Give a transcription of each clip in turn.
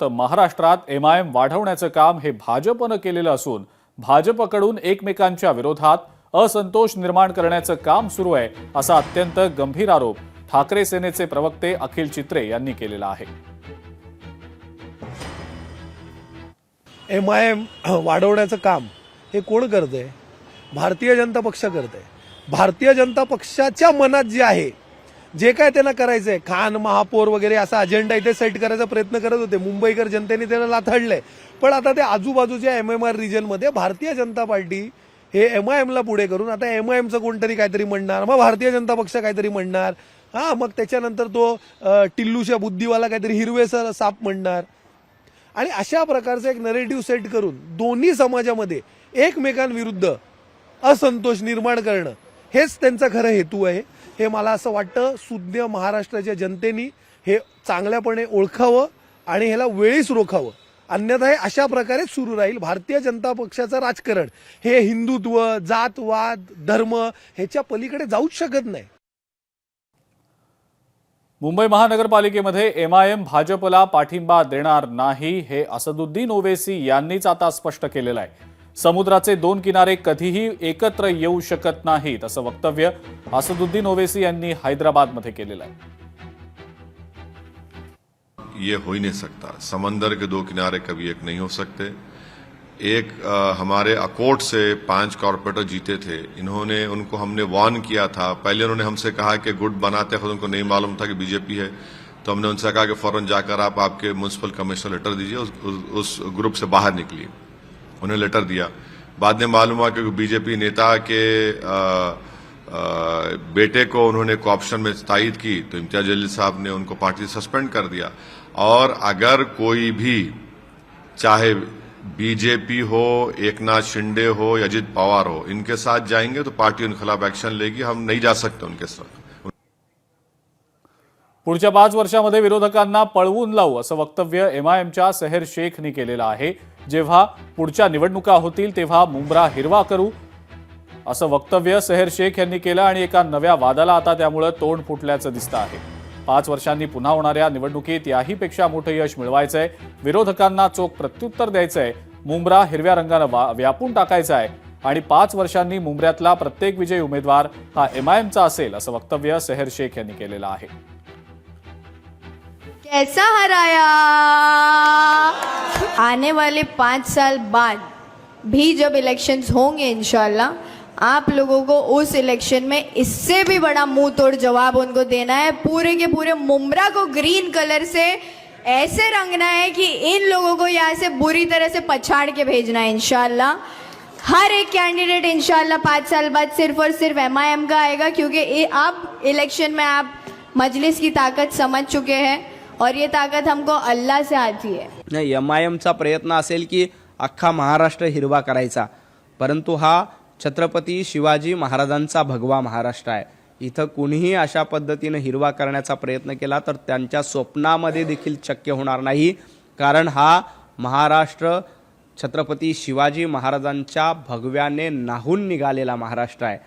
तर महाराष्ट्रात एमआयएम वाढवण्याचं काम हे भाजपनं केलेलं असून भाजपकडून एकमेकांच्या विरोधात असंतोष निर्माण करण्याचं काम सुरू आहे असा अत्यंत गंभीर आरोप ठाकरे सेनेचे प्रवक्ते अखिल चित्रे यांनी केलेला आहे। एमआयएम वाढवण्याचं काम हे कोण करतंय? भारतीय जनता पक्ष करतंय। भारतीय जनता पक्षाच्या मनात जे आहे, जे काय त्यांना करायचंय, खान महापौर वगैरे असा अजेंडा इथे सेट करायचा प्रयत्न करत होते। मुंबईकर जनतेने त्याला लाथाडलंय, पण आता ते आजूबाजूच्या एमएमआर रिजन मध्ये भारतीय जनता पार्टी हे एमआयएमला पुढे करून आता एमआयएमचं कोणतरी काहीतरी म्हणणार, मग भारतीय जनता पक्ष काहीतरी म्हणणार, मग त्याच्यानंतर तो टिल्लूच्या बुद्धीवाला काहीतरी हिरवेसर साप म्हणणार आणि अशा प्रकारचं एक नरेटिव्ह सेट करून दोन्ही समाजामध्ये एकमेकांविरुद्ध असंतोष निर्माण करणं हेच त्यांचा खरं हेतू आहे। हे मला असं वाटतं सुज्ञ महाराष्ट्राच्या जनतेने हे चांगल्यापणे ओळखावं आणि ह्याला वेळीच रोखावं, अन्यथा हे अशा प्रकारे सुरू राहील। भारतीय जनता पक्षाचं राजकारण हे हिंदुत्व, जातवाद, धर्म ह्याच्या पलीकडे जाऊच शकत नाही। मुंबई महानगरपालिकेमध्ये एमआयएम भाजपला पाठिंबा देणार नाही हे असदुद्दीन ओवैसी यांनीच आता स्पष्ट केलेलं आहे। समुद्राचे दोन किनारे कधीही एकत्र येऊ शकत नाहीत असं वक्तव्य असदुद्दीन ओवैसी यांनी हैदराबादमध्ये केलेलं आहे। ये हो ही नहीं सकता, समंदर के दो किनारे कभी एक नहीं हो सकते। एक हमारे अकोट से 5 कॉर्पोरेटर जीते थे, इन्होंने उनको हमने वार्न किया था। पहले उन्होंने हमसे कहा कि गुट बनाते खुद उनको नहीं मालूम था कि बीजेपी है, तो हमने उनसे कहा कि फौरन जाकर आप आपके म्युनिसिपल कमिश्नर लेटर दीजिए। उस ग्रुप से बाहर निकलिए। उन्हें लेटर दिया। बाद में मालूम हुआ कि बीजेपी नेता के बेटे को उन्होंने कोऑप्शन में तायद की, तो इम्तियाज जलील साहब ने उनको पार्टी से सस्पेंड कर दिया। और अगर कोई भी चाहे बीजेपी हो, एकनाथ शिंदे हो या अजित पवार हो, इनके साथ जाएंगे तो पार्टी उनके खिलाफ एक्शन लेगी। हम नहीं जा सकते उनके साथ। पुढच्या 5 वर्षांमध्ये विरोधकांना पळवून लावू असं वक्तव्य एमआयएमच्या सेहर शेखनी केलेलं आहे। जेव्हा पुढच्या निवडणुका होतील तेव्हा मुंब्रा हिरवा करू असं वक्तव्य सेहर शेख यांनी केलं आणि एका नव्या वादाला आता त्यामुळे तोंड फुटल्याचं दिसतं आहे। 5 वर्षांनी पुन्हा होणाऱ्या निवडणुकीत याहीपेक्षा मोठं यश मिळवायचंय, विरोधकांना चोख प्रत्युत्तर द्यायचंय, मुंब्रा हिरव्या रंगानं व्यापून टाकायचा आहे आणि 5 वर्षांनी मुंब्र्यातला प्रत्येक विजयी उमेदवार हा एमआयएमचा असेल असं वक्तव्य सेहर शेख यांनी केलेलं आहे। कैसा हराया? आने वाले 5 साल बाद भी जब इलेक्शंस होंगे इंशाल्लाह, आप लोगों को उस इलेक्शन में इससे भी बड़ा मुंह तोड़ जवाब उनको देना है। पूरे के पूरे मुंब्रा को ग्रीन कलर से ऐसे रंगना है कि इन लोगों को यहाँ से बुरी तरह से पछाड़ के भेजना है इंशाल्लाह। हर एक कैंडिडेट इंशाल्लाह 5 साल बाद सिर्फ और सिर्फ एमआईएम का आएगा, क्योंकि अब इलेक्शन में आप मजलिस की ताकत समझ चुके हैं और ये ताकत हमको अल्लाह से आती है। नाही, एमआयएमचा प्रयत्न असेल की अख्खा महाराष्ट्र हिरवा करायचा, परंतु हा छत्रपती शिवाजी महाराजांचा भगवा महाराष्ट्र आहे। इथं कुणीही अशा पद्धतीने हिरवा करण्याचा प्रयत्न केला तर त्यांच्या स्वप्नामध्ये देखील शक्य होणार नाही, कारण हा महाराष्ट्र छत्रपती शिवाजी महाराजांच्या भगव्याने नाहून निघालेला महाराष्ट्र आहे।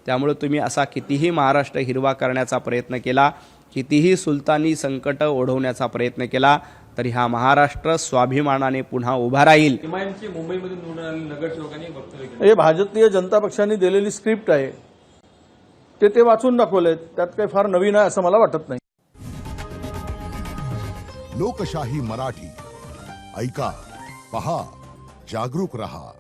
त्यामुळे तुम्ही असा कितीही महाराष्ट्र हिरवा करण्याचा प्रयत्न केला, कितीही सुलतानी संकट ओढवण्याचा प्रयत्न केला, तरी हा महाराष्ट्र स्वाभिमानाने पुन्हा उभा राहील। हे भारतीय जनता पक्षाने दिलेली स्क्रिप्ट आहे, ते वाचून दाखवले, त्यात काही फार नवीन आहे असं मला वाटत नाही। लोकशाही मराठी ऐका, पहा, जागरूक रहा।